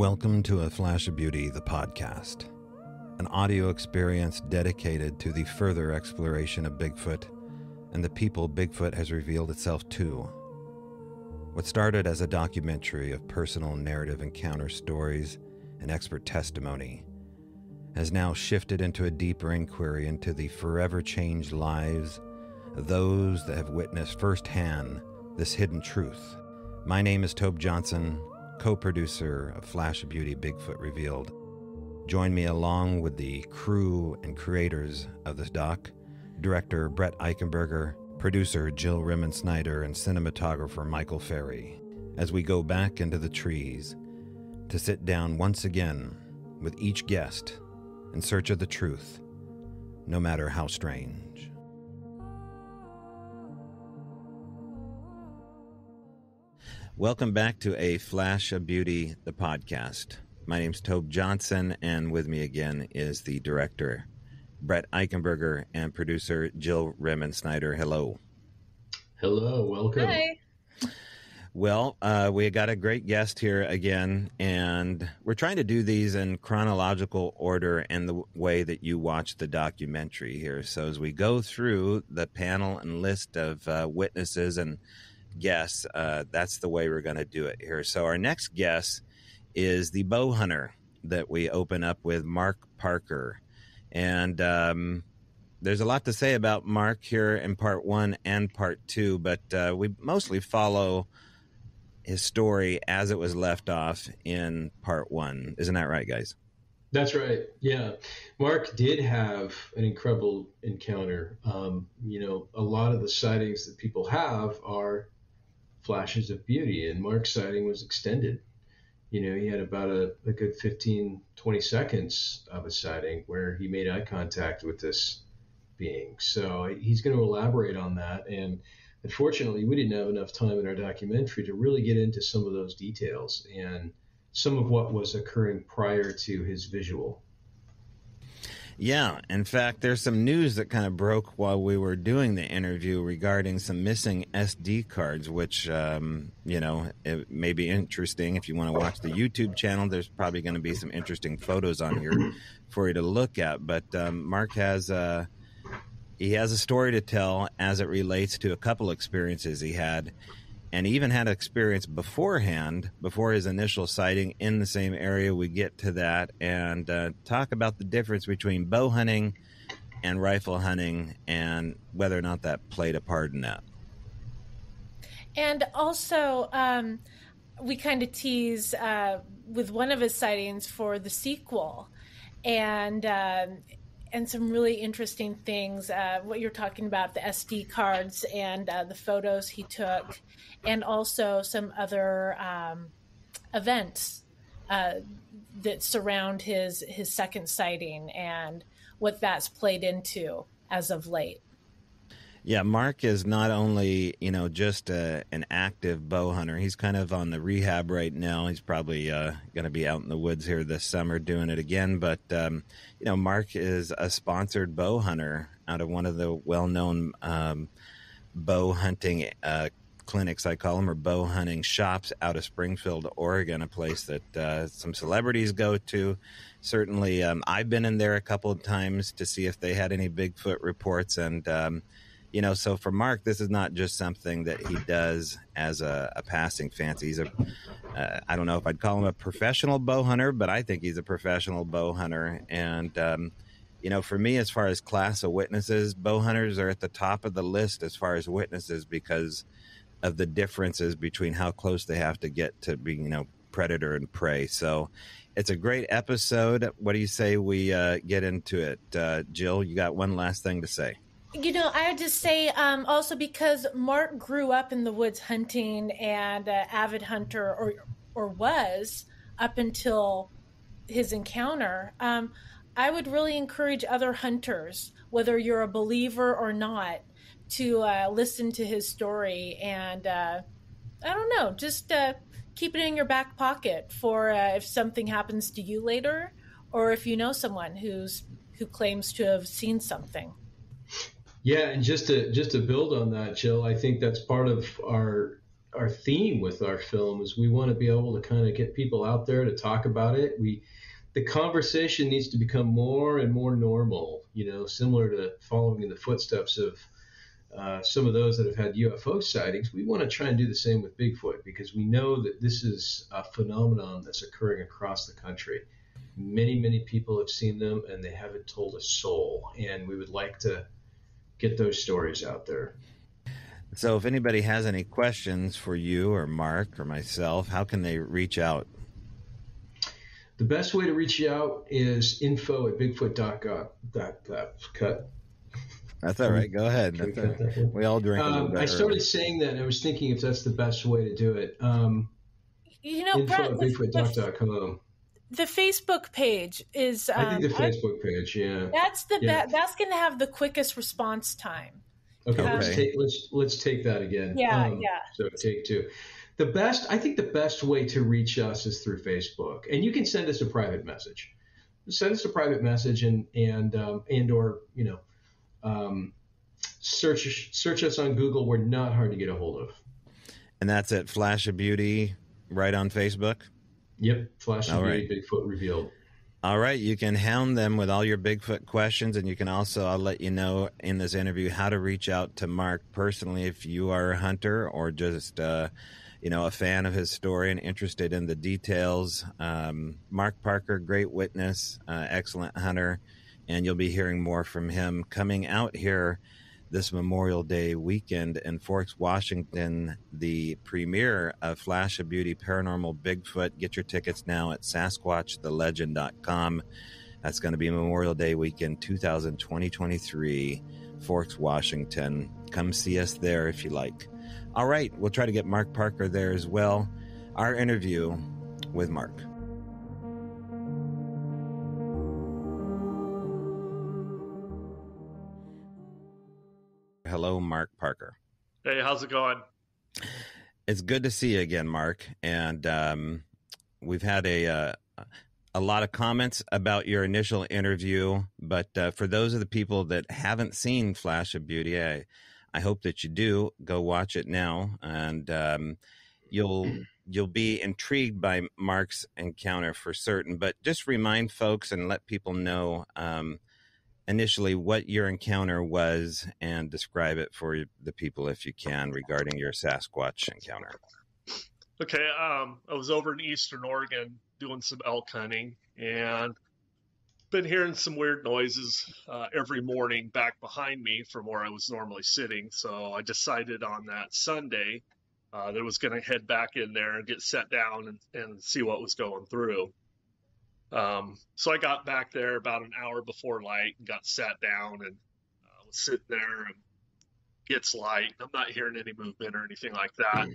Welcome to A Flash of Beauty, the podcast, an audio experience dedicated to the further exploration of Bigfoot and the people Bigfoot has revealed itself to. What started as a documentary of personal narrative encounter stories and expert testimony has now shifted into a deeper inquiry into the forever changed lives of those that have witnessed firsthand this hidden truth. My name is Tobe Johnson, co-producer of Flash of Beauty Bigfoot Revealed. Join me along with the crew and creators of this doc, director Brett Eichenberger, producer Jill Rimmon-Snyder, and cinematographer Michael Ferry, as we go back into the trees to sit down once again with each guest in search of the truth, no matter how strange. Welcome back to A Flash of Beauty, the podcast. My name's Tobe Johnson, and with me again is the director, Brett Eichenberger, and producer Jill Rimmon-Snyder. Hello. Hello, welcome. Hi. Well, we got a great guest here again, and we're trying to do these in chronological order and the way that you watch the documentary here. So as we go through the panel and list of witnesses and guests, that's the way we're going to do it here. So our next guest is the bow hunter that we open up with, Mark Parker. And there's a lot to say about Mark here in part 1 and part 2, but we mostly follow his story as it was left off in part 1. Isn't that right, guys? That's right. Yeah. Mark did have an incredible encounter. A lot of the sightings that people have are flashes of beauty, and Mark's sighting was extended. He had about a good 15, 20 seconds of a sighting where he made eye contact with this being. So he's going to elaborate on that. And unfortunately, we didn't have enough time in our documentary to really get into some of those details and some of what was occurring prior to his visual. Yeah, in fact, there's some news that kind of broke while we were doing the interview regarding some missing SD cards, which, it may be interesting. If you want to watch the YouTube channel, there's probably going to be some interesting photos on here for you to look at. But Mark has a story to tell as it relates to a couple experiences he had. And he even had experience beforehand, before his initial sighting in the same area. We get to that and talk about the difference between bow hunting and rifle hunting and whether or not that played a part in that. And also, we kind of tease with one of his sightings for the sequel and some really interesting things, what you're talking about, the SD cards and the photos he took, and also some other events that surround his second sighting and what that's played into as of late. Yeah, Mark is not only, just an active bow hunter. He's kind of on the rehab right now. He's probably going to be out in the woods here this summer doing it again. But, Mark is a sponsored bow hunter out of one of the well-known bow hunting clinics, I call them, or bow hunting shops out of Springfield, Oregon, a place that some celebrities go to. Certainly, I've been in there a couple of times to see if they had any Bigfoot reports. And, so for Mark, this is not just something that he does as a passing fancy. He's I don't know if I'd call him a professional bow hunter, but I think he's a professional bow hunter. And, for me, as far as class of witnesses, bow hunters are at the top of the list as far as witnesses because of the differences between how close they have to get to being, predator and prey. So it's a great episode. What do you say we get into it? Jill, you got one last thing to say? I would just say also because Mark grew up in the woods hunting and avid hunter or was up until his encounter, I would really encourage other hunters, whether you're a believer or not, to listen to his story and, just keep it in your back pocket for if something happens to you later or if you know someone who claims to have seen something. Yeah, and just to build on that, Jill, I think that's part of our our theme with our film is we want to be able to kind of get people out there to talk about it. The conversation needs to become more and more normal, similar to following in the footsteps of some of those that have had UFO sightings. We want to try and do the same with Bigfoot because we know that this is a phenomenon that's occurring across the country. Many, many people have seen them and they haven't told a soul. And we would like to get those stories out there. So if anybody has any questions for you or Mark or myself, how can they reach out? The best way to reach out is info@bigfoot.com. Cut. That's all right. Go ahead. We all drink a little bit. I started saying that and I was thinking if that's the best way to do it. Info@bigfoot.com. The Facebook page is. I think the Facebook page, yeah. That's that's going to have the quickest response time. Okay, let's take that again. Yeah. So take two. I think the best way to reach us is through Facebook, and you can send us a private message. Send us a private message and or search us on Google. We're not hard to get a hold of. And that's at Flash of Beauty, right on Facebook. Yep, Flash of Beauty, Bigfoot Revealed. All right, you can hound them with all your Bigfoot questions, and you can also, I'll let you know in this interview how to reach out to Mark personally if you are a hunter or just, a fan of his story and interested in the details. Mark Parker, great witness, excellent hunter, and you'll be hearing more from him coming out here this Memorial Day weekend in Forks, Washington, the premiere of Flash of Beauty Paranormal Bigfoot. Get your tickets now at sasquatchthelegend.com. That's going to be Memorial Day weekend 2023, Forks, Washington. Come see us there if you like. All right, we'll try to get Mark Parker there as well. Our interview with Mark. Hello, Mark Parker. Hey, how's it going? It's good to see you again, Mark. And we've had a lot of comments about your initial interview. But for those of the people that haven't seen Flash of Beauty, I hope that you do. Go watch it now, and you'll be intrigued by Mark's encounter for certain. But just remind folks and let people know initially what your encounter was and describe it for the people if you can regarding your Sasquatch encounter. Okay, I was over in Eastern Oregon doing some elk hunting and been hearing some weird noises every morning back behind me from where I was normally sitting. So I decided on that Sunday that I was going to head back in there and get set down and see what was going through. So I got back there about an hour before light and got sat down and was sitting there and gets light. I'm not hearing any movement or anything like that.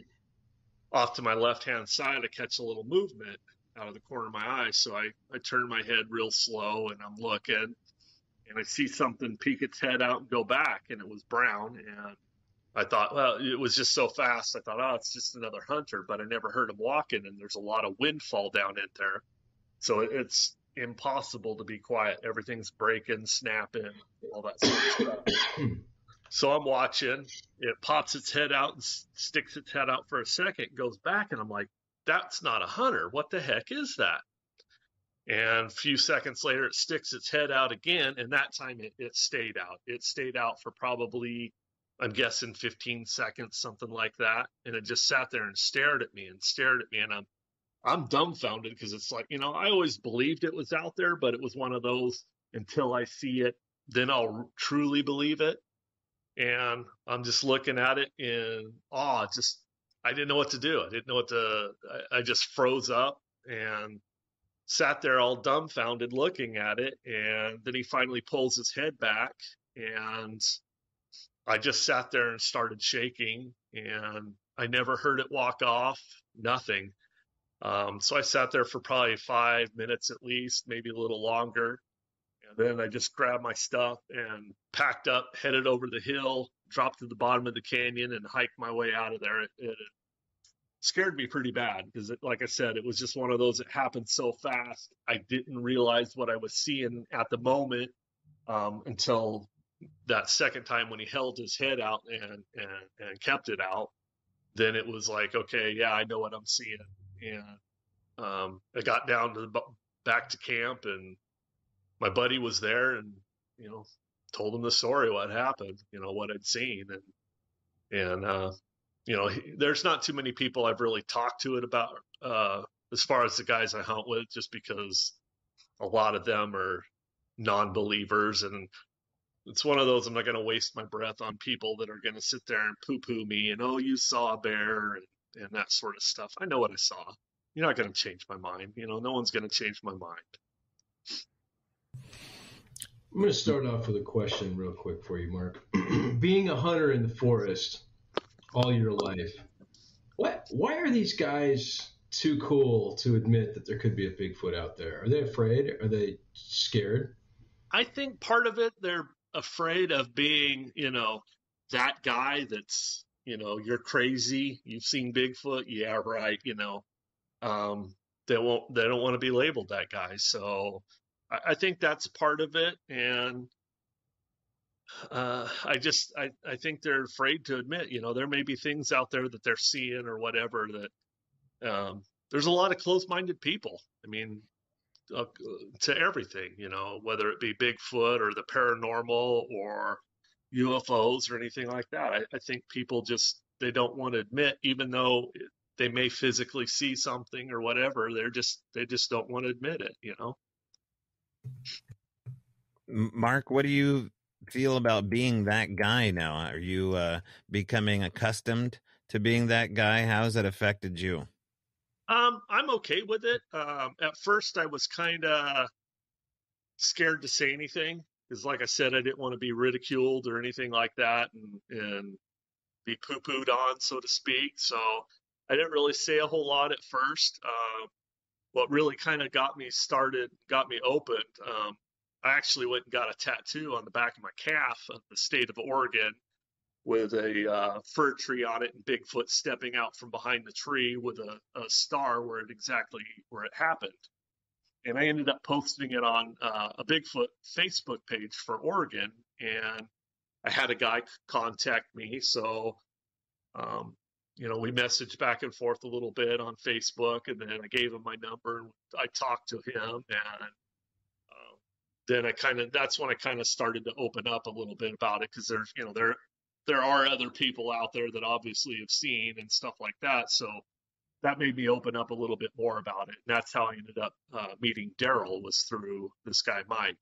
Off to my left-hand side, I catch a little movement out of the corner of my eye. So I turn my head real slow and I'm looking and I see something peek its head out and go back, and it was brown. And I thought, well, it was just so fast. I thought, oh, it's just another hunter, but I never heard him walking, and there's a lot of windfall down in there. So it's impossible to be quiet. Everything's breaking, snapping, all that sort of stuff. So I'm watching. It pops its head out and sticks its head out for a second, goes back, and I'm like, that's not a hunter. What the heck is that? And a few seconds later, it sticks its head out again, and that time it stayed out. It stayed out for probably, I'm guessing, 15 seconds, something like that. And it just sat there and stared at me, and I'm dumbfounded because it's like, I always believed it was out there, but it was one of those until I see it, then I'll truly believe it. And I'm just looking at it in awe. I didn't know what to do. I just froze up and sat there all dumbfounded looking at it. And then he finally pulls his head back, and I just sat there and started shaking, and I never heard it walk off, nothing. So I sat there for probably 5 minutes at least, maybe a little longer. And then I just grabbed my stuff and packed up, headed over the hill, dropped to the bottom of the canyon, and hiked my way out of there. It scared me pretty bad because, like I said, it was just one of those that happened so fast. I didn't realize what I was seeing at the moment until that second time when he held his head out and kept it out. then it was like, okay, yeah, I know what I'm seeing. And I got down to back to camp, and my buddy was there, and told him the story, what happened, what I'd seen, and there's not too many people I've really talked to it about, as far as the guys I hunt with, just because a lot of them are non-believers, and it's one of those, I'm not going to waste my breath on people that are going to sit there and poo-poo me and, oh, you saw a bear and that sort of stuff. I know what I saw. You're not going to change my mind. No one's going to change my mind. I'm going to start off with a question real quick for you, Mark. Being a hunter in the forest all your life, why are these guys too cool to admit that there could be a Bigfoot out there? Are they afraid? Are they scared? I think part of it, they're afraid of being, that guy that's, you're crazy. You've seen Bigfoot. Yeah, right. They don't want to be labeled that guy. So I think that's part of it. And I think they're afraid to admit, there may be things out there that they're seeing or whatever that, there's a lot of closed-minded people. I mean, to everything, whether it be Bigfoot or the paranormal or UFOs or anything like that. I think people they don't want to admit, even though they may physically see something or whatever, they just don't want to admit it, Mark, what do you feel about being that guy now? Are you becoming accustomed to being that guy? How has it affected you? I'm okay with it. At first, I was kind of scared to say anything because, like I said, I didn't want to be ridiculed or anything like that and be poo-pooed on, so to speak. So I didn't really say a whole lot at first. What really kind of got me opened, I actually went and got a tattoo on the back of my calf of the state of Oregon with a fir tree on it and Bigfoot stepping out from behind the tree with a star where it happened. And I ended up posting it on a Bigfoot Facebook page for Oregon, and I had a guy contact me. So, we messaged back and forth a little bit on Facebook, and then I gave him my number and I talked to him, and then that's when I kind of started to open up a little bit about it, because there's, there are other people out there that obviously have seen and stuff like that. So that made me open up a little bit more about it. And that's how I ended up meeting Daryl, was through this guy, Mike.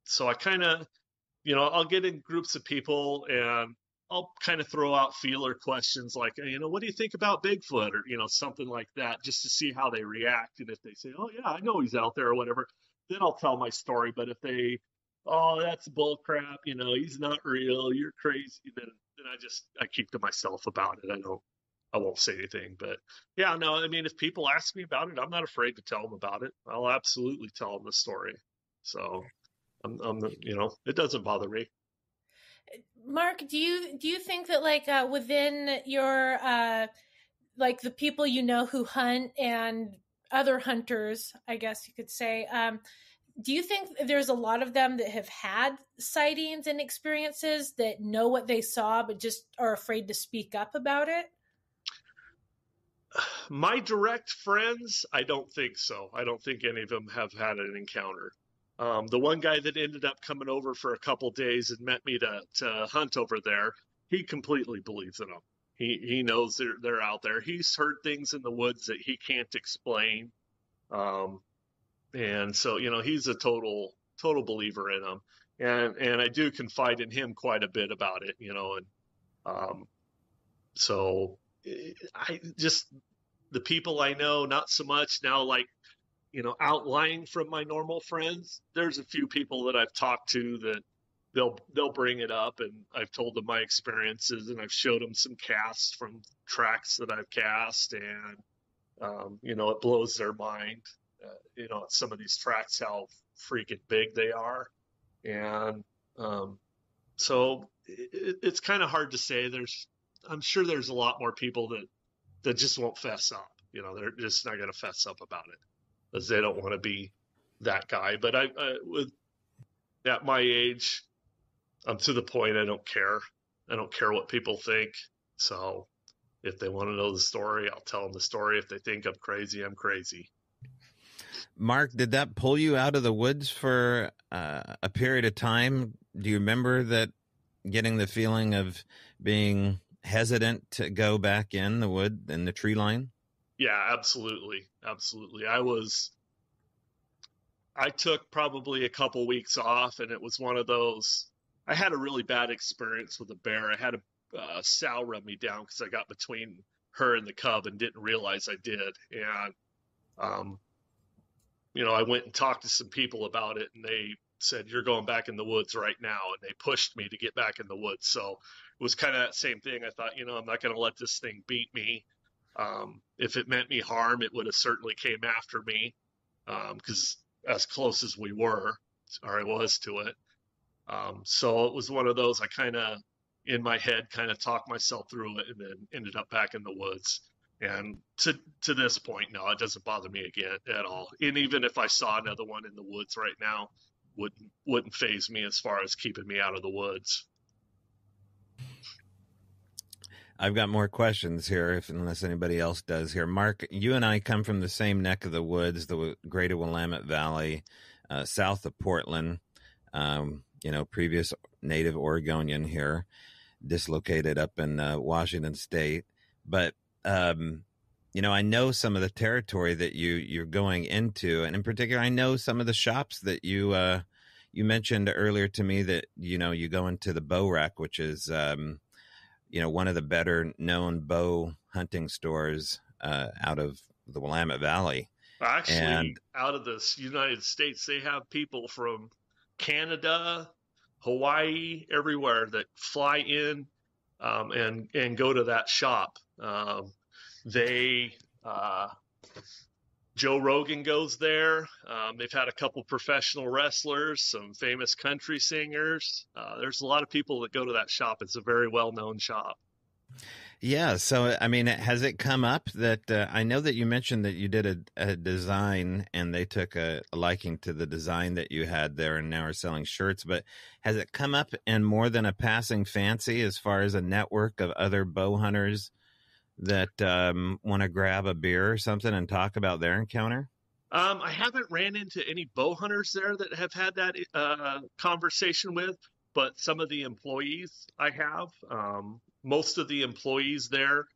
So I kind of, I'll get in groups of people and I'll kind of throw out feeler questions like, what do you think about Bigfoot, or, something like that, just to see how they react. And if they say, oh yeah, I know he's out there or whatever, then I'll tell my story. But if they, oh, that's bull crap, he's not real, you're crazy, then I keep to myself about it. I won't say anything. But yeah, no, I mean, if people ask me about it, I'm not afraid to tell them about it. I'll absolutely tell them the story. So it doesn't bother me. Mark, do you think that within your the people who hunt and other hunters, I guess you could say, do you think there's a lot of them that have had sightings and experiences that know what they saw but just are afraid to speak up about it? My direct friends, I don't think so. I don't think any of them have had an encounter. The one guy that ended up coming over for a couple days and met me to hunt over there, he completely believes in them. He knows they're out there. He's heard things in the woods that he can't explain. And so, he's a total believer in them. And I do confide in him quite a bit about it, so the people I know, not so much now, outlying from my normal friends. There's a few people that I've talked to that they'll bring it up, and I've told them my experiences, and I've showed them some casts from tracks that I've cast, and it blows their mind, some of these tracks, how freaking big they are. And so it's kind of hard to say. I'm sure there's a lot more people that just won't fess up. They're just not going to fess up about it because they don't want to be that guy. But at my age, I'm to the point I don't care. I don't care what people think. So if they want to know the story, I'll tell them the story. If they think I'm crazy, I'm crazy. Mark, did that pull you out of the woods for a period of time? Do you remember that, getting the feeling of being hesitant to go back in the wood and the tree line? Yeah, absolutely. Absolutely. I took probably a couple weeks off, and it was one of those. I had a really bad experience with a bear. I had a sow run me down because I got between her and the cub and didn't realize I did. And, um, I went and talked to some people about it, and they said, "You're going back in the woods right now." And they pushed me to get back in the woods. So it was kind of that same thing. I thought, I'm not going to let this thing beat me. If it meant me harm, it would have certainly came after me, because as close as we were, or I was to it. So it was one of those, I kind of, in my head, kind of talked myself through it and then ended up back in the woods. And to this point, no, it doesn't bother me again at all. And even if I saw another one in the woods right now, wouldn't faze me as far as keeping me out of the woods. I've got more questions here, unless anybody else does here. Mark, you and I come from the same neck of the woods, the Greater Willamette Valley, south of Portland. Previous native Oregonian here, dislocated up in Washington State. But, I know some of the territory that you're going into, and in particular, I know some of the shops that you mentioned earlier to me that, you go into the bow rack, which is, one of the better known bow hunting stores out of the Willamette Valley. Actually, out of the United States, they have people from Canada, Hawaii, everywhere that fly in and go to that shop. Joe Rogan goes there. They've had a couple professional wrestlers, some famous country singers. There's a lot of people that go to that shop. It's a very well-known shop. Yeah. So, has it come up that I know that you mentioned that you did a design and they took a liking to the design that you had there and now are selling shirts, but has it come up in more than a passing fancy as far as a network of other bow hunters that want to grab a beer or something and talk about their encounter? I haven't ran into any bow hunters there that have had that conversation with, but some of the employees I have, most of the employees there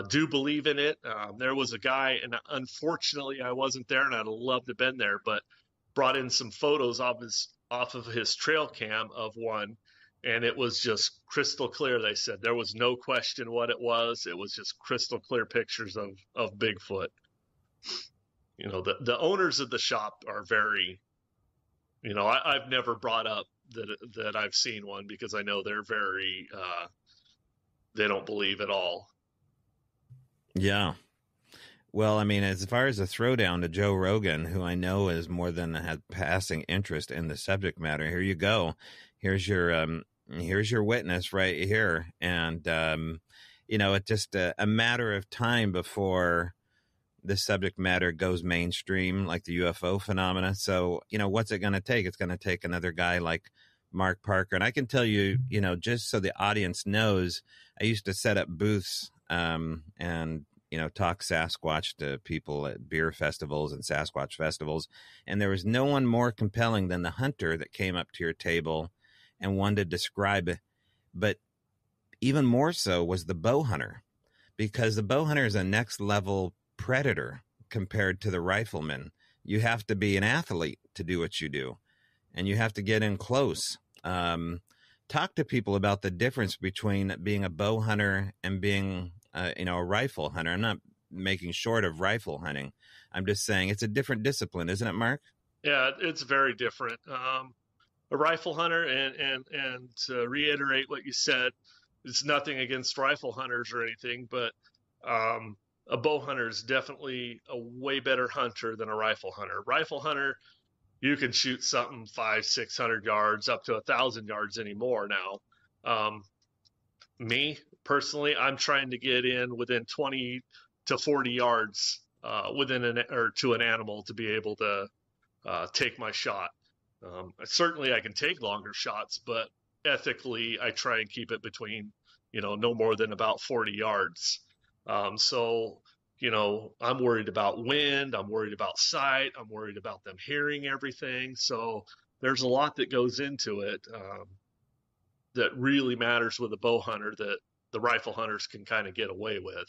do believe in it. There was a guy, and unfortunately I wasn't there, and I'd love to have been there, but brought in some photos off of his trail cam of one, and it was just crystal clear. They said there was no question what it was. It was just crystal clear pictures of Bigfoot. The owners of the shop are very, I've never brought up that I've seen one because I know they're very, they don't believe at all. Yeah. Well, as far as a throwdown to Joe Rogan, who I know is more than had passing interest in the subject matter, here you go. Here's your witness right here. And, it's just a matter of time before this subject matter goes mainstream, like the UFO phenomena. So, what's it going to take? It's going to take another guy like Mark Parker. And I can tell you, just so the audience knows, I used to set up booths and, talk Sasquatch to people at beer festivals and Sasquatch festivals. And there was no one more compelling than the hunter that came up to your table and wanted to describe it. But even more so was the bow hunter, because the bow hunter is a next level predator compared to the rifleman. You have to be an athlete to do what you do, and you have to get in close. Talk to people about the difference between being a bow hunter and being a rifle hunter. I'm not making short of rifle hunting. I'm just saying it's a different discipline, isn't it, Mark? Yeah, it's very different. A rifle hunter, and to reiterate what you said, it's nothing against rifle hunters or anything, but a bow hunter is definitely a way better hunter than a rifle hunter. Rifle hunter, you can shoot something 500-600 yards up to 1,000 yards anymore now. Me personally, I'm trying to get in within 20 to 40 yards to an animal to be able to take my shot. Certainly I can take longer shots, but ethically I try and keep it between no more than about 40 yards. So, I'm worried about wind. I'm worried about sight. I'm worried about them hearing everything. So there's a lot that goes into it that really matters with a bow hunter that the rifle hunters can kind of get away with.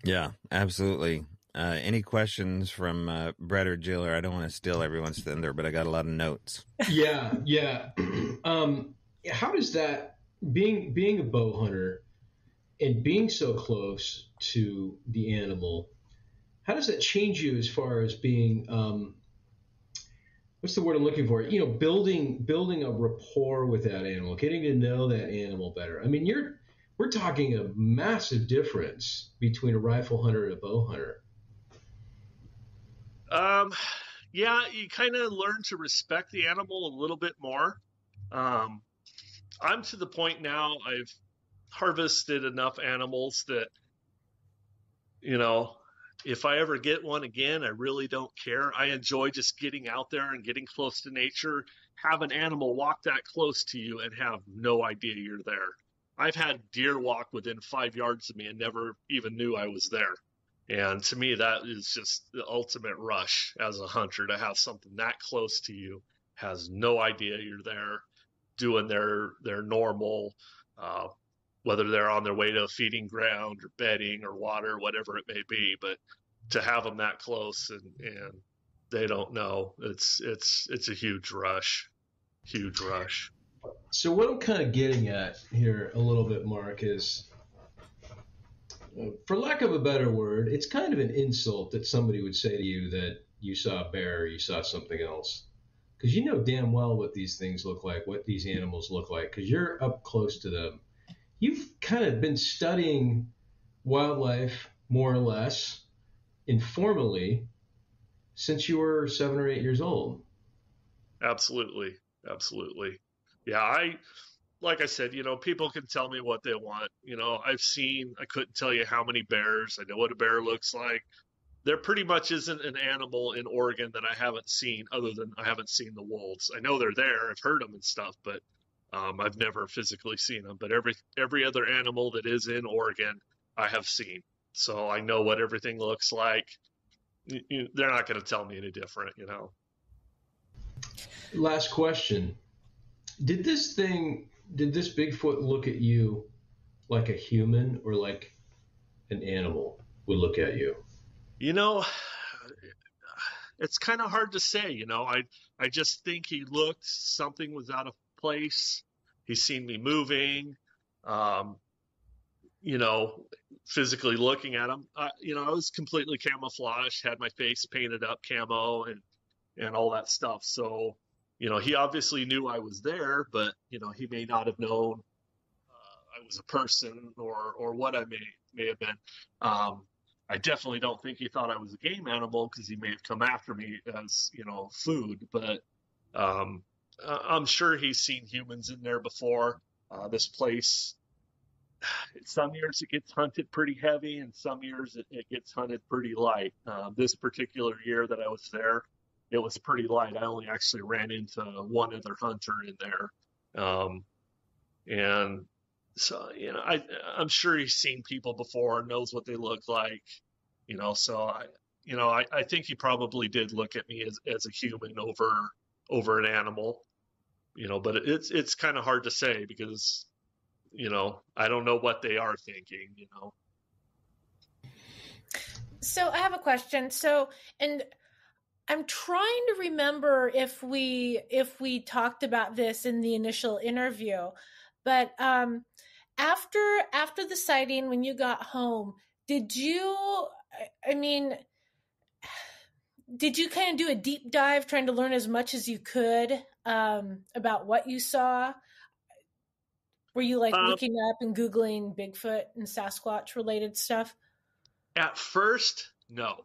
Yeah, absolutely. Any questions from Brett or Jill? Or I don't want to steal everyone's thunder, but I got a lot of notes. Yeah. How does that, being a bow hunter and being so close to the animal, how does that change you as far as being, what's the word I'm looking for? Building a rapport with that animal, getting to know that animal better. I mean, we're talking a massive difference between a rifle hunter and a bow hunter. Yeah, you kind of learn to respect the animal a little bit more. I'm to the point now, I've harvested enough animals that, if I ever get one again, I really don't care. I enjoy just getting out there and getting close to nature. Have an animal walk that close to you and have no idea you're there. I've had deer walk within 5 yards of me and never even knew I was there. And to me, that is just the ultimate rush as a hunter, to have something that close to you, has no idea you're there, doing their normal, whether they're on their way to a feeding ground or bedding or water, whatever it may be. But to have them that close and they don't know, it's a huge rush. So what I'm kind of getting at here a little bit, Mark, is, for lack of a better word, it's kind of an insult that somebody would say to you that you saw a bear or you saw something else. Because you know damn well what these things look like, what these animals look like, because you're up close to them. You've kind of been studying wildlife, more or less, informally, since you were 7 or 8 years old. Absolutely. Yeah, like I said, people can tell me what they want. I couldn't tell you how many bears. I know what a bear looks like. There pretty much isn't an animal in Oregon that I haven't seen, other than I haven't seen the wolves. I know they're there. I've heard them and stuff, but I've never physically seen them. But every other animal that is in Oregon, I have seen. So I know what everything looks like. They're not going to tell me any different, Last question. Did this Bigfoot look at you like a human or like an animal would look at you? It's kind of hard to say. I just think he looked, something was out of place. He's seen me moving, physically looking at him. I was completely camouflaged, had my face painted up camo and all that stuff. So, he obviously knew I was there, but, he may not have known I was a person or what I may have been. I definitely don't think he thought I was a game animal, because he may have come after me as, food. But I'm sure he's seen humans in there before. This place, some years it gets hunted pretty heavy, and some years it gets hunted pretty light. This particular year that I was there, it was pretty light. I only actually ran into one other hunter in there. And so, I'm sure he's seen people before, knows what they look like, so I think he probably did look at me as a human over an animal, but it's kind of hard to say, because, I don't know what they are thinking, So I have a question. And I'm trying to remember if we talked about this in the initial interview, but after the sighting, when you got home, did you kind of do a deep dive trying to learn as much as you could about what you saw? Were you looking up and Googling Bigfoot and Sasquatch related stuff? At first, no,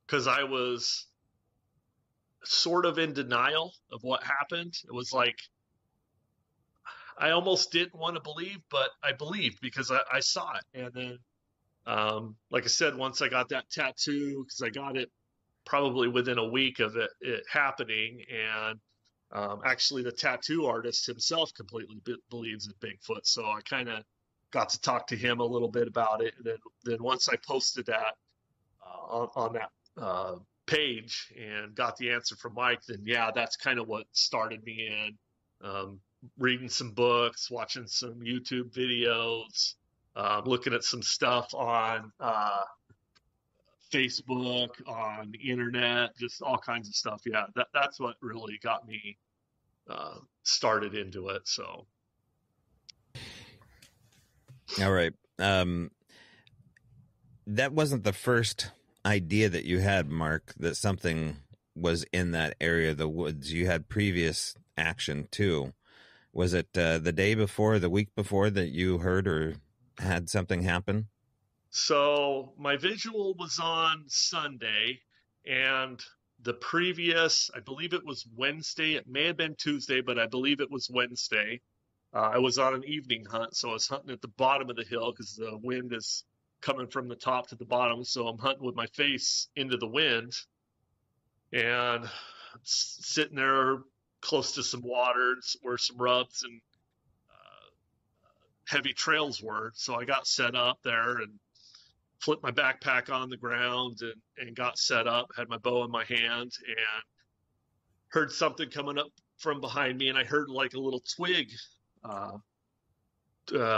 because I was sort of in denial of what happened. It was like, I almost didn't want to believe, but I believed because I saw it. And then, like I said, once I got that tattoo, because I got it probably within a week of it happening, and Actually, the tattoo artist himself completely believes in Bigfoot. So I kind of got to talk to him a little bit about it. And then once I posted that on that page and got the answer from Mike, then yeah, that's kind of what started me in reading some books, watching some YouTube videos, looking at some stuff on Facebook, on the internet, just all kinds of stuff. Yeah, that's what really got me started into it. So, all right. That wasn't the first idea that you had, Mark, that something was in that area of the woods. You had previous action too. Was it the day before, the week before, that you heard or had something happen? So my visual was on Sunday, and the previous, I believe it was Wednesday. It may have been Tuesday, but I believe it was Wednesday. I was on an evening hunt, so I was hunting at the bottom of the hill because the wind is coming from the top to the bottom. So I'm hunting with my face into the wind and sitting there close to some water where some rubs and heavy trails were. So I got set up there and flipped my backpack on the ground and got set up, had my bow in my hand, and heard something coming up from behind me. And I heard like a little twig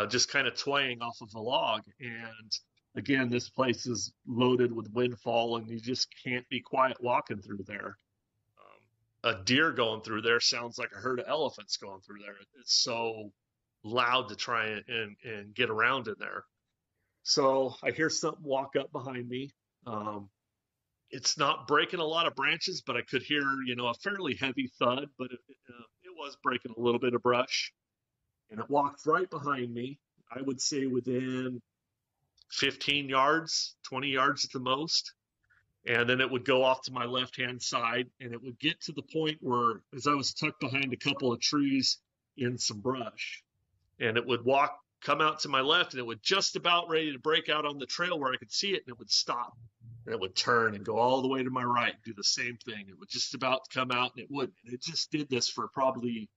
just kind of twang off of a log. And again, this place is loaded with windfall, and you just can't be quiet walking through there. A deer going through there sounds like a herd of elephants going through there. It's so loud to try and get around in there. So I hear something walk up behind me. It's not breaking a lot of branches, but I could hear, a fairly heavy thud, but it was breaking a little bit of brush. And it walked right behind me. I would say within 15 yards, 20 yards at the most. And then it would go off to my left-hand side, and it would get to the point where, as I was tucked behind a couple of trees in some brush, and it would come out to my left, and it would just about ready to break out on the trail where I could see it, and it would stop. And it would turn and go all the way to my right and do the same thing. It would just about come out, and it wouldn't. And it just did this for probably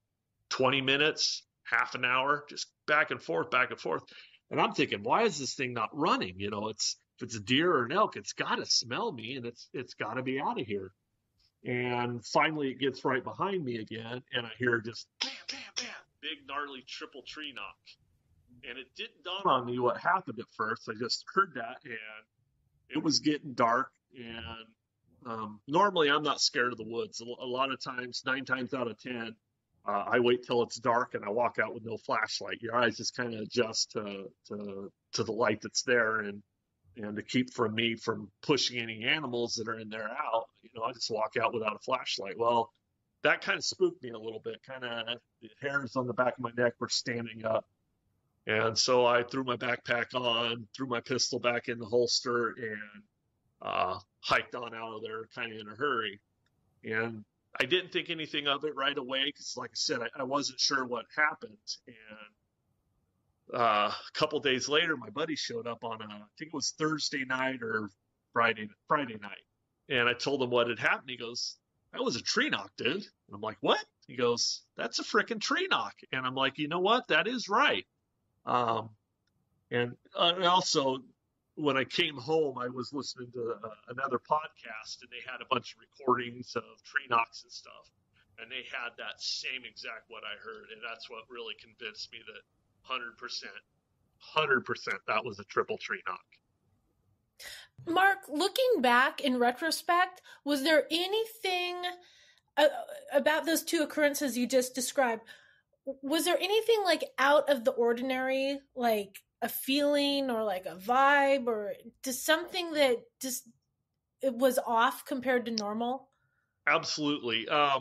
20 minutes, half an hour, just back and forth, back and forth. And I'm thinking, why is this thing not running? If it's a deer or an elk, it's got to smell me, and it's got to be out of here. And finally, it gets right behind me again, and I hear just bam, bam, bam, big gnarly triple tree knock. And it didn't dawn on me what happened at first. I just heard that, and it was getting dark. And normally, I'm not scared of the woods. A lot of times, 9 times out of 10, I wait till it's dark and I walk out with no flashlight. Your eyes just kind of adjust to the light that's there, and to keep me from pushing any animals that are in there out. I just walk out without a flashlight. Well, that kind of spooked me a little bit. Kind of the hairs on the back of my neck were standing up. And so I threw my backpack on, threw my pistol back in the holster, and hiked on out of there kind of in a hurry. And I didn't think anything of it right away because, like I said, I wasn't sure what happened. And a couple days later, my buddy showed up on I think it was Thursday night or Friday night. And I told him what had happened. He goes, "That was a tree knock, dude." And I'm like, "What?" He goes, "That's a freaking tree knock." And I'm like, "You know what? That is right." And also, when I came home, I was listening to another podcast, and they had a bunch of recordings of tree knocks and stuff. And they had that same exact what I heard. And that's what really convinced me that 100% that was a triple tree knock. Mark, looking back in retrospect, was there anything about those two occurrences you just described? Was there anything like out of the ordinary, like a feeling or like a vibe, or just something that just it was off compared to normal? Absolutely. I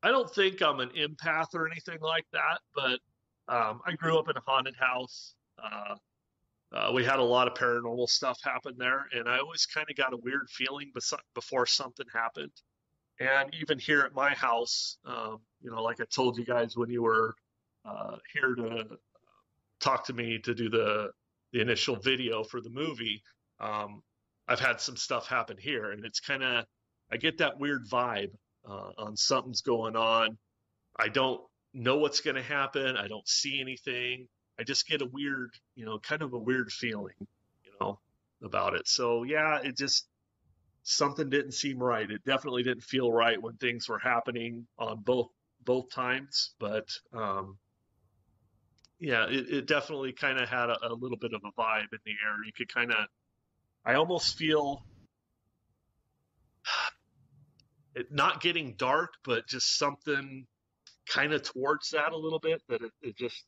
don't think I'm an empath or anything like that, but I grew up in a haunted house. We had a lot of paranormal stuff happen there, and I always kind of got a weird feeling before something happened. And even here at my house, like I told you guys when you were here to talk to me to do the initial video for the movie, I've had some stuff happen here, and it's kind of, I get that weird vibe on something's going on. I don't know what's going to happen. I don't see anything. I just get a weird, kind of a weird feeling, about it. So yeah, it just, something didn't seem right. It definitely didn't feel right when things were happening on both times. But yeah, it definitely kind of had a little bit of a vibe in the air. You could I almost feel it not getting dark, but just something kind of towards that a little bit, that it just,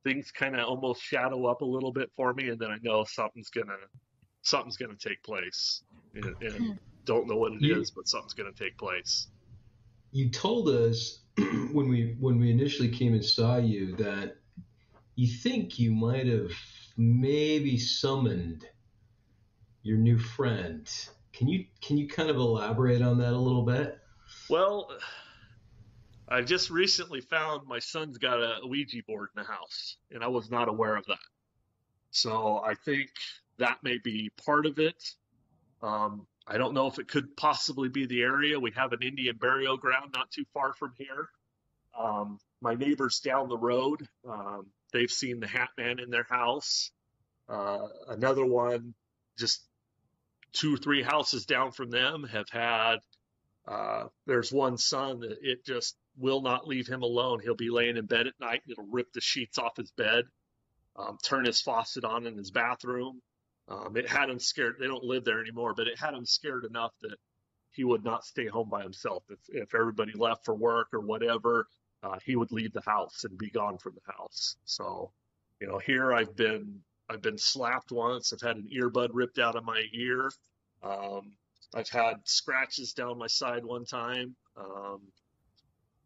things kind of almost shadow up a little bit for me. And then I know something's gonna take place, and don't know what it is, but something's gonna take place. You told us when we initially came and saw you that you think you might have maybe summoned your new friend. Can you kind of elaborate on that a little bit? Well, I just recently found my son's got a Ouija board in the house, and I was not aware of that. So I think that may be part of it. I don't know if it could possibly be the area. We have an Indian burial ground not too far from here. My neighbors down the road, they've seen the Hat Man in their house. Another one, just 2 or 3 houses down from them, have had, there's one son that it just will not leave him alone. He'll be laying in bed at night, and it'll rip the sheets off his bed, turn his faucet on in his bathroom. It had him scared. They don't live there anymore, but it had him scared enough that he would not stay home by himself. If everybody left for work or whatever, he would leave the house and be gone from the house. So, here I've been slapped once. I've had an earbud ripped out of my ear. I've had scratches down my side one time.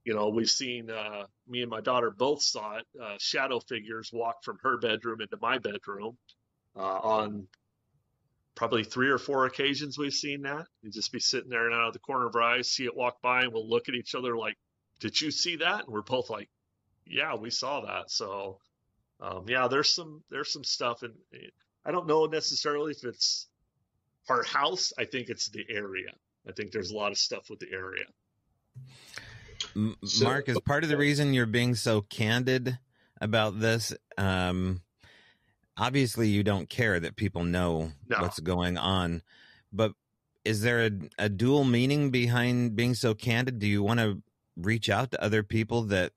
We've seen, me and my daughter both saw it, shadow figures walk from her bedroom into my bedroom. On probably 3 or 4 occasions we've seen that. You just be sitting there and out of the corner of our eyes, see it walk by, and we'll look at each other like, did you see that? And we're both like, yeah, we saw that. So, yeah, there's some stuff. And I don't know necessarily if it's our house. I think it's the area. I think there's a lot of stuff with the area. Mark, is part of the reason you're being so candid about this, obviously you don't care that people know what's going on, but is there a dual meaning behind being so candid? Do you want to reach out to other people that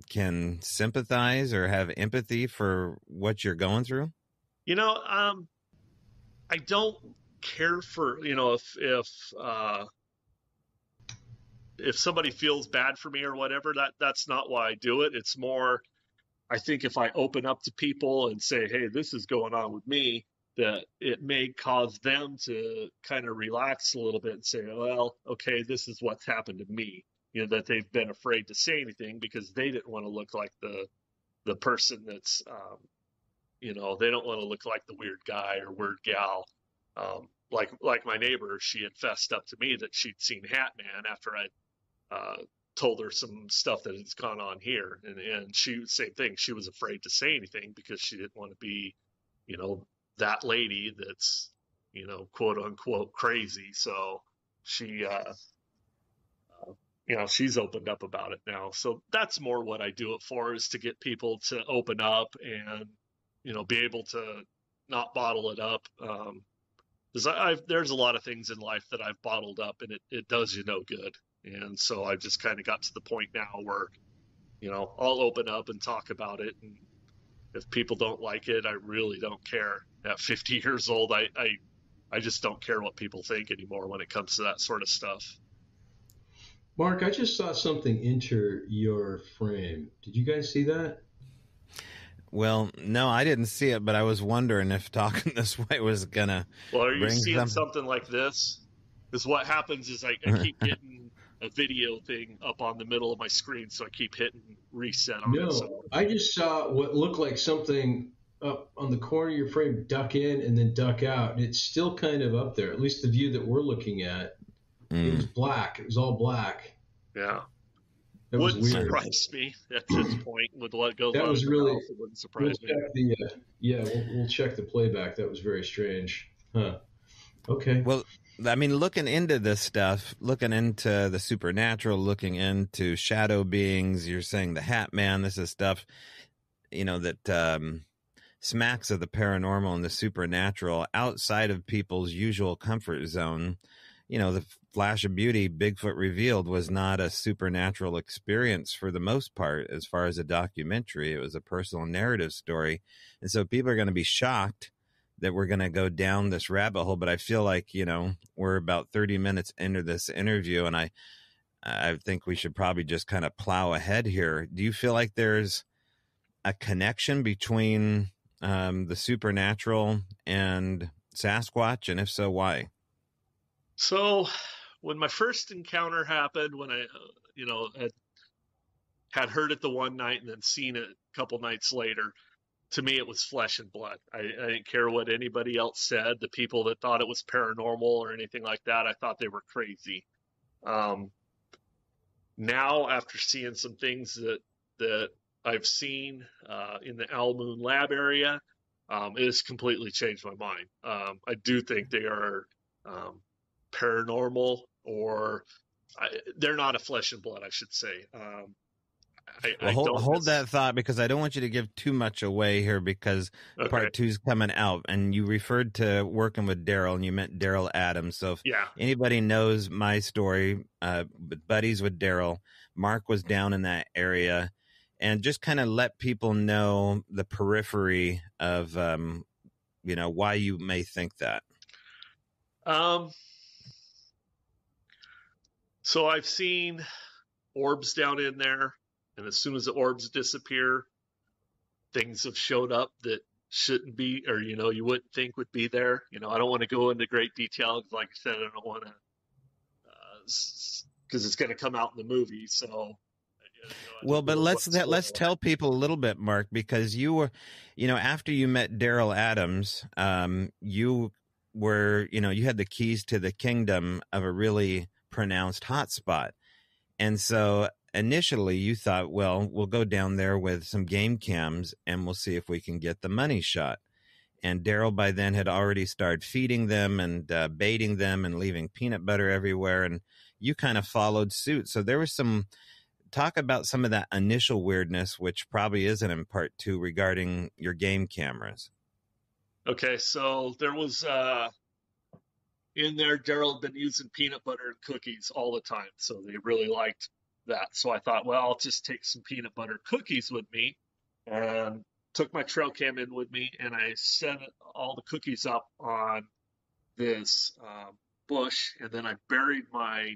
can sympathize or have empathy for what you're going through? I don't care for, if somebody feels bad for me or whatever, that's not why I do it. It's more, I think if I open up to people and say, hey, this is going on with me, that it may cause them to kind of relax a little bit and say, well, okay, this is what's happened to me. That they've been afraid to say anything because they didn't want to look like the person that's, they don't want to look like the weird guy or weird gal. Like my neighbor, she had fessed up to me that she'd seen Hat Man after I told her some stuff that has gone on here. And she, same thing, she was afraid to say anything because she didn't want to be, that lady that's, quote unquote crazy. So she, she's opened up about it now. So that's more what I do it for, is to get people to open up and, be able to not bottle it up. Because there's a lot of things in life that I've bottled up, and it does you no good. And so I've just kind of got to the point now where, I'll open up and talk about it. And if people don't like it, I really don't care. At 50 years old, I just don't care what people think anymore when it comes to that sort of stuff. Mark, I just saw something enter your frame. Did you guys see that? Well, no, I didn't see it, but I was wondering if talking this way was gonna. Well, are you seeing something like this? Because what happens is I keep getting a video thing up on the middle of my screen, so I keep hitting reset on it. No, I just saw what looked like something up on the corner of your frame duck in and then duck out. It's still kind of up there, at least the view that we're looking at. It was black. It was all black. Yeah. That wouldn't surprise me at this point with what goes on. That was really. It wouldn't surprise me. We'll check the playback. That was very strange. Huh. Okay. Well, I mean, looking into this stuff, looking into the supernatural, looking into shadow beings, you're saying the Hat Man, this is stuff, that smacks of the paranormal and the supernatural outside of people's usual comfort zone. The Flash of Beauty, Bigfoot Revealed, was not a supernatural experience for the most part. As far as a documentary, it was a personal narrative story. And so people are going to be shocked that we're going to go down this rabbit hole. But I feel like, we're about 30 minutes into this interview, and I think we should probably just kind of plow ahead here. Do you feel like there's a connection between the supernatural and Sasquatch? And if so, why? So when my first encounter happened, when I, had heard it the one night and then seen it a couple nights later, to me, it was flesh and blood. I didn't care what anybody else said. The people that thought it was paranormal or anything like that, I thought they were crazy. Now, after seeing some things that I've seen in the Owl Moon Lab area, it has completely changed my mind. I do think they are paranormal, or they're not a flesh and blood, I should say. Hold that thought, because I don't want you to give too much away here, because part 2's coming out, and you referred to working with Daryl, and you meant Daryl Adams. So if anybody knows my story, buddies with Daryl, Mark was down in that area, and just kind of let people know the periphery of, why you may think that. So I've seen orbs down in there, and as soon as the orbs disappear, things have showed up that shouldn't be, or, you wouldn't think would be there. I don't want to go into great detail, because like I said, I don't want to, because it's going to come out in the movie. So, well, but let's tell people a little bit, Mark, because you were, after you met Daryl Adams, you were, you had the keys to the kingdom of a really pronounced hotspot. And so initially you thought, well, we'll go down there with some game cams and we'll see if we can get the money shot. And Daryl by then had already started feeding them and baiting them and leaving peanut butter everywhere. And you kind of followed suit. So there was some talk about some of that initial weirdness, which probably isn't in part 2, regarding your game cameras. Okay. So there was, in there, Daryl had been using peanut butter and cookies all the time. So they really liked that. So I thought, well, I'll just take some peanut butter cookies with me, and took my trail cam in with me, and I set all the cookies up on this bush, and then I buried my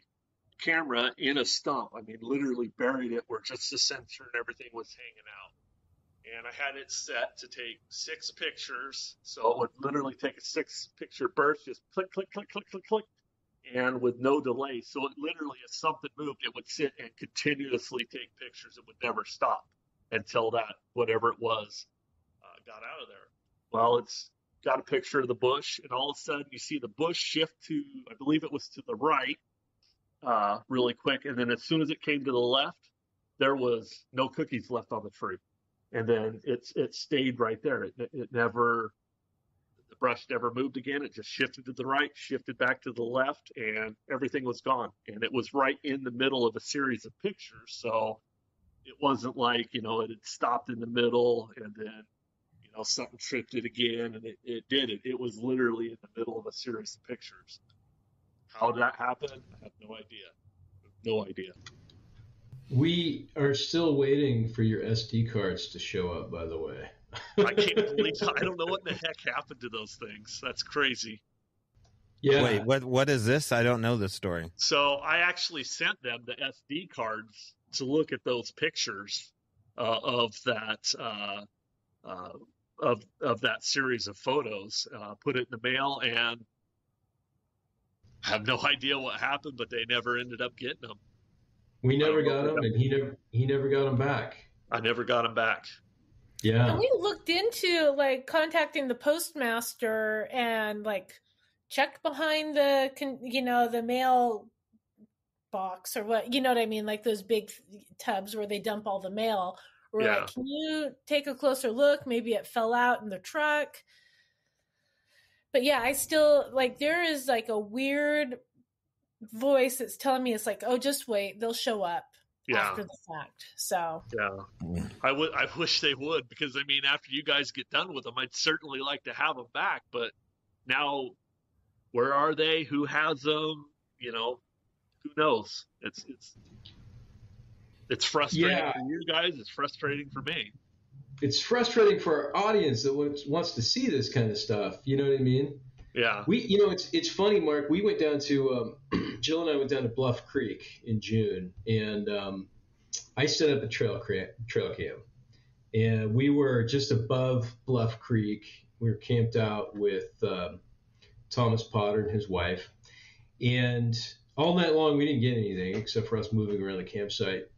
camera in a stump. I mean, literally buried it where just the sensor and everything was hanging out. And I had it set to take 6 pictures. So it would literally take a 6-picture burst, just click, click, click, click, click, click, and with no delay. So it literally, if something moved, it would sit and continuously take pictures. It would never stop until that, whatever it was, got out of there. Well, it's got a picture of the bush, and all of a sudden you see the bush shift to, I believe it was to the right, really quick. And then as soon as it came to the left, there was no cookies left on the tree. And then it stayed right there. It never, the brush never moved again. It just shifted to the right, shifted back to the left, and everything was gone. And it was right in the middle of a series of pictures. So it wasn't like, it had stopped in the middle and then, something tripped it again, and it did it. It was literally in the middle of a series of pictures. How did that happen? I have no idea. No idea. We are still waiting for your SD cards to show up, by the way. I can't believe, I don't know what the heck happened to those things. That's crazy. Yeah. Wait, what is this? I don't know this story. So I actually sent them the SD cards to look at those pictures of that of that series of photos. Put it in the mail, and I have no idea what happened, but they never ended up getting them. We never got him, and he never got him back. I never got him back. Yeah. And we looked into contacting the postmaster and check behind the mail box or what, you know what I mean? Like those big tubs where they dump all the mail. We're like, can you take a closer look? Maybe it fell out in the truck. But yeah, I still like, there is like a weird voice that's telling me, it's like, oh, just wait, they'll show up after the fact. So yeah, I wish they would, because I mean, after you guys get done with them, I'd certainly like to have them back. But now, where are they? Who has them? You know, who knows? It's frustrating for you guys. It's frustrating for me. It's frustrating for our audience that wants to see this kind of stuff. You know what I mean? Yeah. It's funny, Mark. We went down to Jill and I went down to Bluff Creek in June, and I set up a trail cam, and we were just above Bluff Creek. We were camped out with Thomas Potter and his wife, and all night long we didn't get anything except for us moving around the campsite.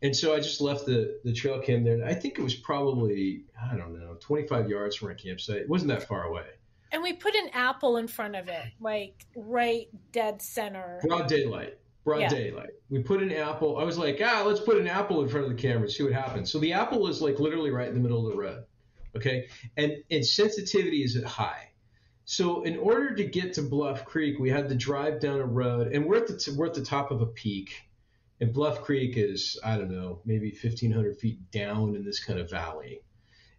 And so I just left the trail cam there. And I think it was probably, I don't know, 25 yards from our campsite. It wasn't that far away. And we put an apple in front of it, like right dead center. Broad daylight. We put an apple. I was like, let's put an apple in front of the camera and see what happens. So the apple is like literally right in the middle of the road. Okay. And sensitivity is at high. So in order to get to Bluff Creek, we had to drive down a road, and we're at the top of a peak. And Bluff Creek is, I don't know, maybe 1,500 feet down in this kind of valley.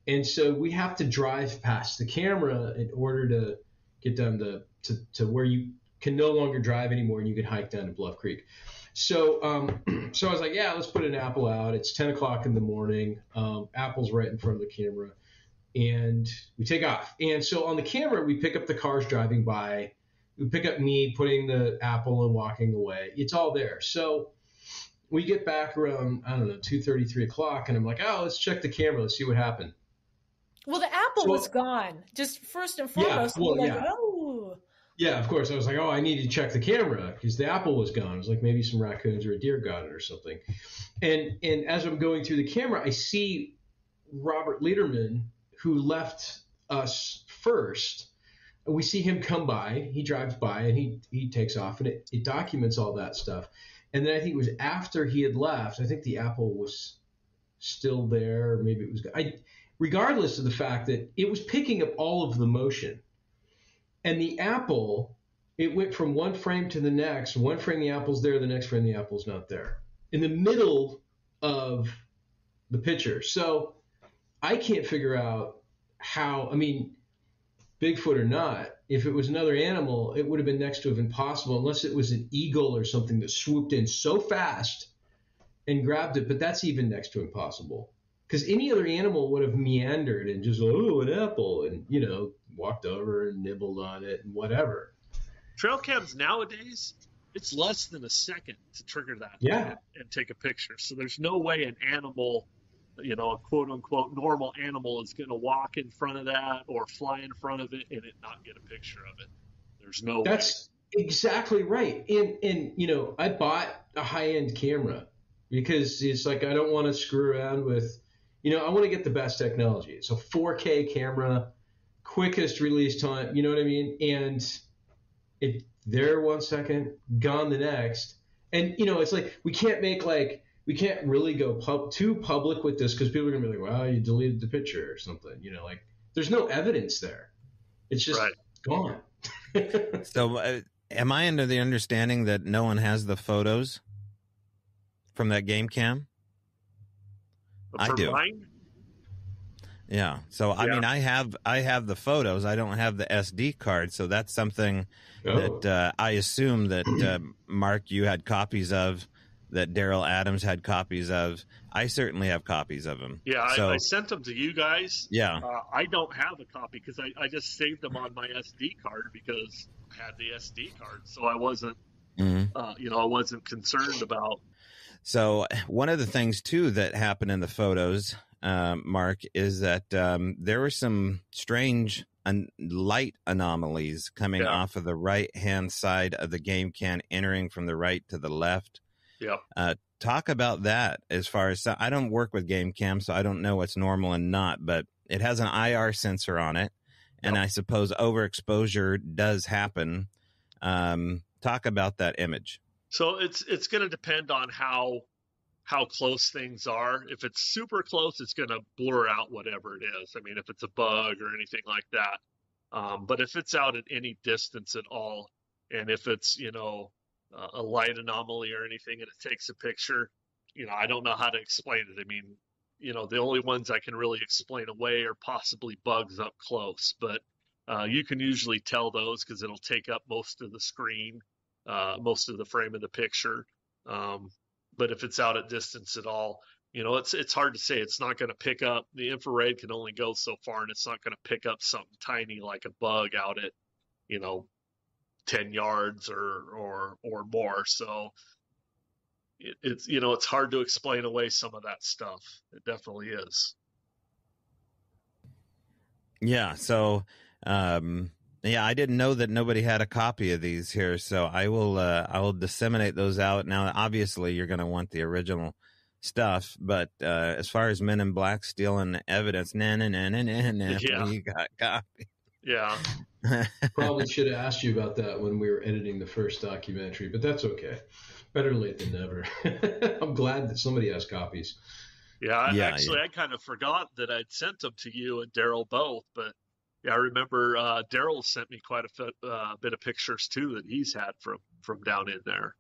And so we have to drive past the camera in order to get down to where you can no longer drive anymore and you can hike down to Bluff Creek. So so I was like, let's put an apple out. It's 10 o'clock in the morning. Apple's right in front of the camera. And we take off. And so on the camera, we pick up the cars driving by. We pick up me putting the apple and walking away. It's all there. So we get back around, I don't know, 2:30, 3 o'clock, and I'm like, let's check the camera. Let's see what happened. Well, the apple was gone. Just first and foremost. Yeah, of course. I was like, I need to check the camera because the apple was gone. It was like maybe some raccoons or a deer got it or something. And as I'm going through the camera, I see Robert Lederman, who left us first. We see him come by. He drives by and he takes off, and it documents all that stuff. And then I think it was after he had left, I think the apple was still there. Or maybe it was regardless of the fact that it was picking up all of the motion. And the apple, it went from one frame to the next. One frame the apple's there, the next frame the apple's not there. In the middle of the picture. So I can't figure out how, I mean, Bigfoot or not, if it was another animal, it would have been next to impossible unless it was an eagle or something that swooped in so fast and grabbed it. But that's even next to impossible because any other animal would have meandered and just, an apple, and, walked over and nibbled on it and whatever. Trail cams nowadays, it's less than a second to trigger that and take a picture. So there's no way an animal, a quote unquote normal animal is going to walk in front of that or fly in front of it and it not get a picture of it. There's no way. That's exactly right. And I bought a high-end camera because it's like, I don't want to screw around with, I want to get the best technology. It's a 4K camera, quickest release time, you know what I mean? And it there 1 second, gone the next. And, it's like, we can't really go too public with this because people are going to be like, wow, you deleted the picture or something. There's no evidence there. It's just gone. So am I under the understanding that no one has the photos from that game cam? I do. Mine? Yeah. So, I mean, I have the photos. I don't have the SD card. So that's something that I assume that, Mark, you had copies of, that Daryl Adams had copies of. I certainly have copies of them. Yeah, I sent them to you guys. Yeah. I don't have a copy because I just saved them on my SD card because I had the SD card. So I wasn't, I wasn't concerned about. So one of the things, too, that happened in the photos, Mark, is that there were some strange light anomalies coming off of the right-hand side of the game can, entering from the right to the left. Yeah. Talk about that as far as, I don't work with game cams, so I don't know what's normal and not, but it has an IR sensor on it. And I suppose overexposure does happen. Talk about that image. So it's going to depend on how close things are. If it's super close, it's going to blur out whatever it is. I mean, if it's a bug or anything like that. But if it's out at any distance at all, and if it's, a light anomaly or anything, and it takes a picture, I don't know how to explain it. I mean, the only ones I can really explain away are possibly bugs up close, but you can usually tell those because it'll take up most of the screen, most of the frame of the picture. But if it's out at distance at all, it's hard to say. It's not going to pick up. The infrared can only go so far, and it's not going to pick up something tiny like a bug out at, 10 yards or more. So it's hard to explain away some of that stuff. It definitely is. Yeah. So, yeah, I didn't know that nobody had a copy of these here, so I will disseminate those out. Now, obviously, you're going to want the original stuff, but as far as Men in Black stealing evidence, Yeah. you got copy. Yeah. Probably should have asked you about that when we were editing the first documentary, but that's okay. Better late than never. I'm glad that somebody has copies. Yeah, I kind of forgot that I'd sent them to you and Daryl both, but yeah, I remember Daryl sent me quite a bit of pictures too that he's had from down in there.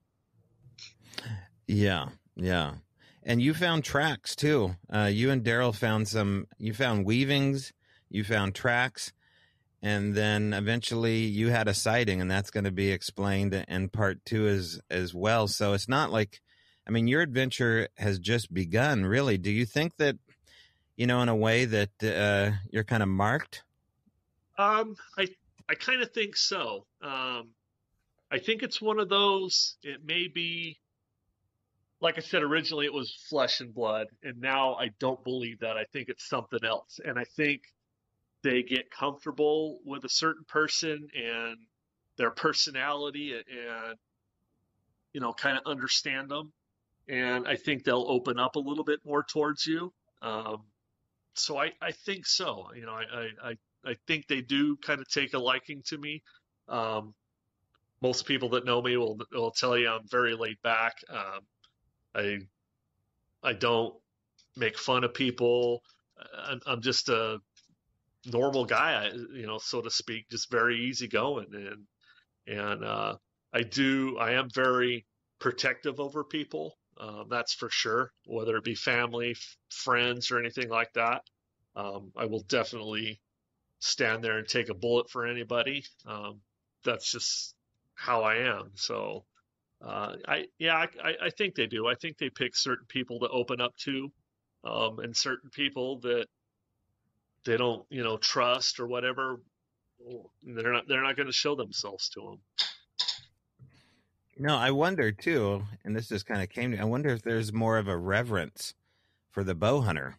Yeah, yeah. And you found tracks too. You and Daryl you found weavings, you found tracks, and then eventually you had a sighting, and that's going to be explained in part 2 as well. So it's not like, I mean, your adventure has just begun, really. Do you think that, in a way that you're kind of marked? I kind of think so. I think it's one of those, it may be, like I said, originally it was flesh and blood, and now I don't believe that. I think it's something else. And I think they get comfortable with a certain person and their personality and, kind of understand them. And I think they'll open up a little bit more towards you. So I think so. I think they do kind of take a liking to me. Most people that know me will tell you I'm very laid back. I don't make fun of people. I'm just a normal guy, so to speak, just very easygoing. And I am very protective over people. That's for sure, whether it be family, friends, or anything like that. I will definitely stand there and take a bullet for anybody. That's just how I am. So, I think they do. I think they pick certain people to open up to, and certain people that they don't, trust or whatever. They're not going to show themselves to them. No, I wonder too, and this just kind of came to me. I wonder if there's more of a reverence for the bow hunter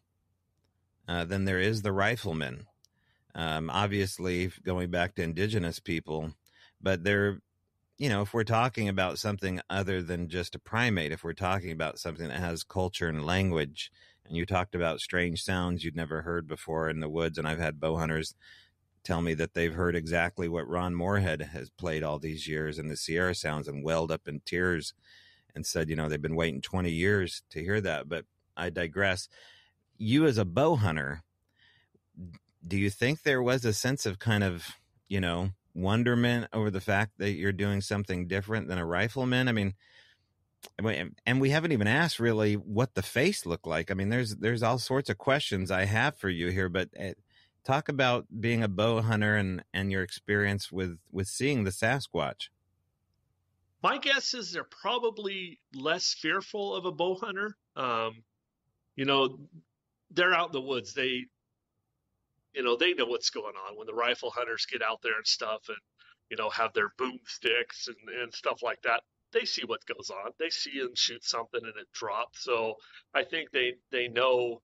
than there is the rifleman. Obviously, going back to indigenous people, but they're, if we're talking about something other than just a primate, if we're talking about something that has culture and language, and you talked about strange sounds you'd never heard before in the woods, and I've had bow hunters tell me that they've heard exactly what Ron Moorhead has played all these years in the Sierra Sounds and welled up in tears and said, they've been waiting 20 years to hear that. But I digress. You as a bow hunter, do you think there was a sense of kind of, wonderment over the fact that you're doing something different than a rifleman? I mean, and we haven't even asked really what the face looked like. I mean, there's all sorts of questions I have for you here, but talk about being a bow hunter and your experience with seeing the Sasquatch. My guess is they're probably less fearful of a bow hunter. They're out in the woods. They know what's going on when the rifle hunters get out there and stuff and, have their boomsticks and stuff like that. They see what goes on. They see them shoot something and it drops. So I think they know,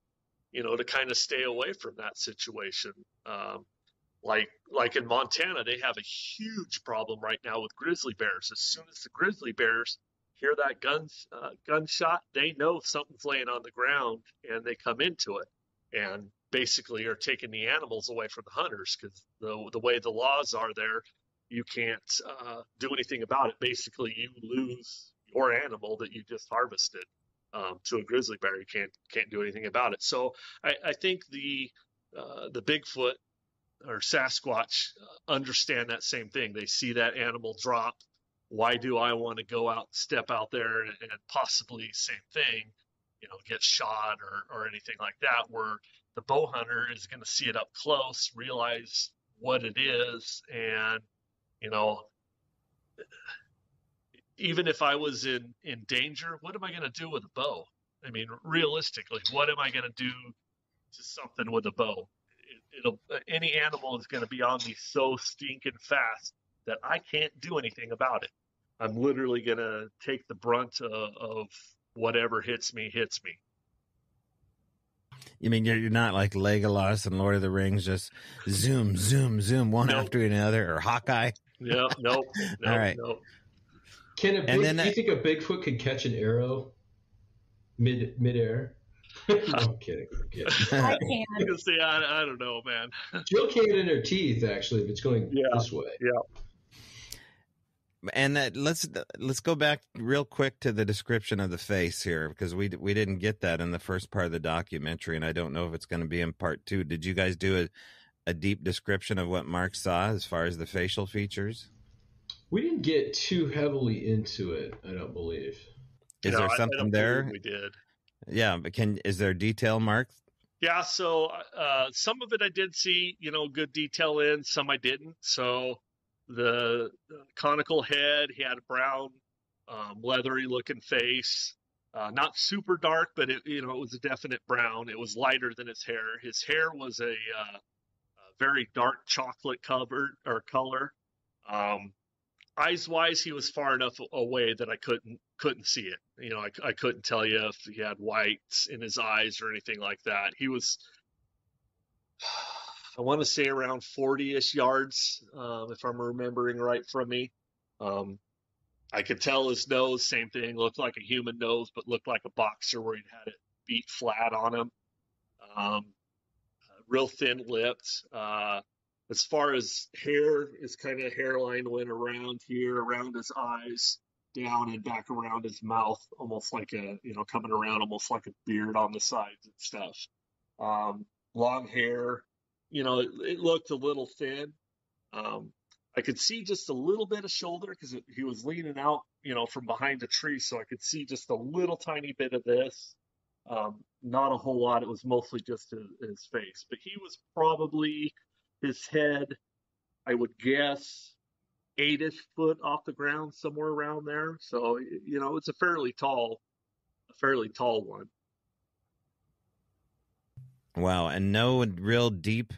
to kind of stay away from that situation. Like in Montana, they have a huge problem right now with grizzly bears. As soon as the grizzly bears hear that gunshot, they know something's laying on the ground and they come into it and basically are taking the animals away from the hunters because the way the laws are there, you can't do anything about it. Basically, you lose your animal that you just harvested to a grizzly bear. You can't do anything about it. So I think the Bigfoot or Sasquatch understand that same thing. They see that animal drop. Why do I want to go out, step out there, and possibly same thing, get shot or anything like that? Where the bow hunter is going to see it up close, realize what it is, and even if I was in danger, what am I going to do with a bow? I mean, realistically, what am I going to do to something with a bow? Any animal is going to be on me so stinking fast that I can't do anything about it. I'm literally going to take the brunt of whatever hits me. You mean you're not like Legolas and Lord of the Rings, just zoom, zoom, zoom, one after another, or Hawkeye? Nope. All right. Nope. Do you think a Bigfoot could catch an arrow midair? No, I'm kidding. I can. See, I don't know, man. Jill can in her teeth, actually, if it's going this way. Yeah. And let's go back real quick to the description of the face here, because we didn't get that in the first part of the documentary, and I don't know if it's going to be in part 2. Did you guys do a deep description of what Mark saw as far as the facial features? We didn't get too heavily into it, I don't believe. Is there something there? We did. Yeah, but is there detail, Mark? Yeah, so some of it I did see, good detail in. Some I didn't. So the conical head, he had a brown, leathery-looking face. Not super dark, but it was a definite brown. It was lighter than his hair. His hair was a very dark chocolate color. Eyes-wise, he was far enough away that I couldn't see it. I couldn't tell you if he had whites in his eyes or anything like that. He was, I want to say, around 40-ish yards, if I'm remembering right from me. I could tell his nose, same thing, looked like a human nose, but looked like a boxer where he'd had it beat flat on him. Real thin lips. As far as hair, his kind of hairline went around here, around his eyes, down and back around his mouth, almost like coming around almost like a beard on the sides and stuff. Long hair, it looked a little thin. I could see just a little bit of shoulder because he was leaning out, from behind a tree, so I could see just a little tiny bit of this. Not a whole lot. It was mostly just his face, but he was probably, his head, I would guess, 8-ish foot off the ground, somewhere around there. So, it's a fairly tall one. Wow. And no real deep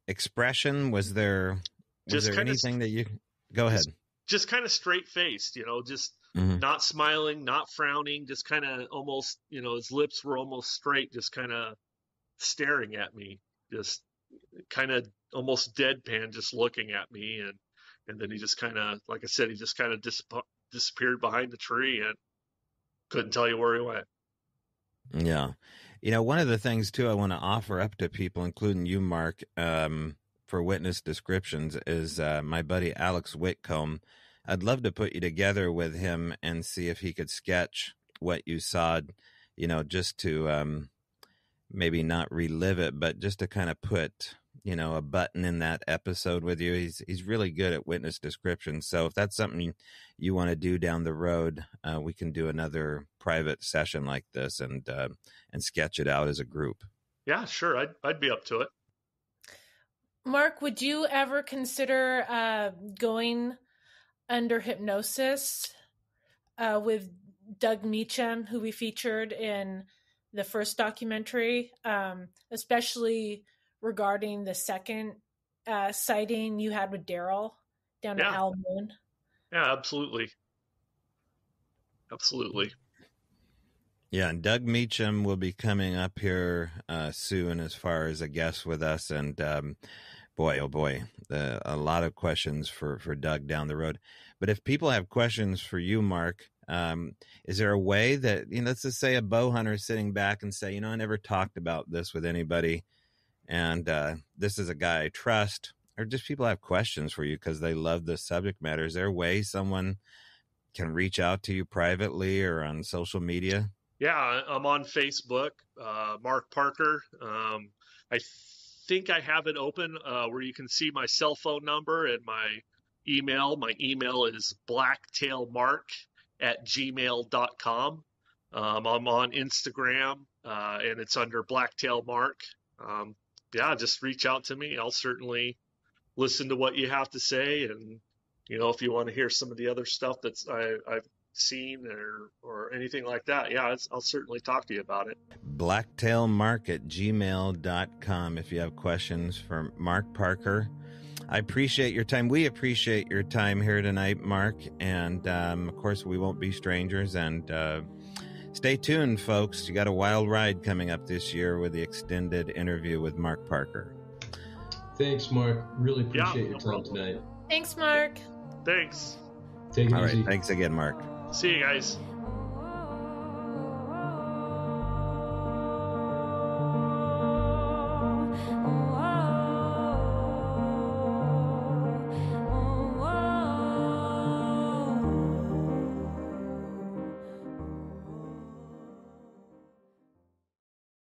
expression. Was there anything that you go ahead? Just kind of straight faced, just not smiling, not frowning, just kind of almost, his lips were almost straight, just kind of staring at me, just kind of almost deadpan, just looking at me. And then he just kind of, like I said, he just kind of disappeared behind the tree and couldn't tell you where he went. Yeah. One of the things too, I want to offer up to people, including you, Mark, for witness descriptions is my buddy Alex Whitcomb. I'd love to put you together with him and see if he could sketch what you saw, just to maybe not relive it, but just to kind of put, a button in that episode with you. He's really good at witness descriptions. So if that's something you want to do down the road, we can do another private session like this and sketch it out as a group. Yeah, sure. I'd be up to it. Mark, would you ever consider going under hypnosis with Doug Meacham, who we featured in the first documentary, especially regarding the second sighting you had with Daryl down at Owl Moon? Yeah, absolutely. Absolutely. Yeah, and Doug Meacham will be coming up here soon as far as a guest with us. And boy, oh boy, a lot of questions for Doug down the road. But if people have questions for you, Mark, is there a way that, let's just say a bow hunter is sitting back and say, I never talked about this with anybody, and this is a guy I trust, or just people have questions for you because they love this subject matter. Is there a way someone can reach out to you privately or on social media? Yeah, I'm on Facebook, Mark Parker. I think I have it open where you can see my cell phone number and my email. My email is blacktailmark@gmail.com. I'm on Instagram, and it's under Blacktailmark. Yeah, just reach out to me. I'll certainly listen to what you have to say, and if you want to hear some of the other stuff that's I've seen or anything like that, yeah, I'll certainly talk to you about it. blacktailmark@gmail.com if you have questions for Mark Parker. I appreciate your time. We appreciate your time here tonight, Mark, and of course we won't be strangers, and stay tuned, folks. You got a wild ride coming up this year with the extended interview with Mark Parker. Thanks, Mark. Really appreciate your time tonight. Thanks, Mark. Thanks. Take it easy. All right. Thanks again, Mark. See you guys.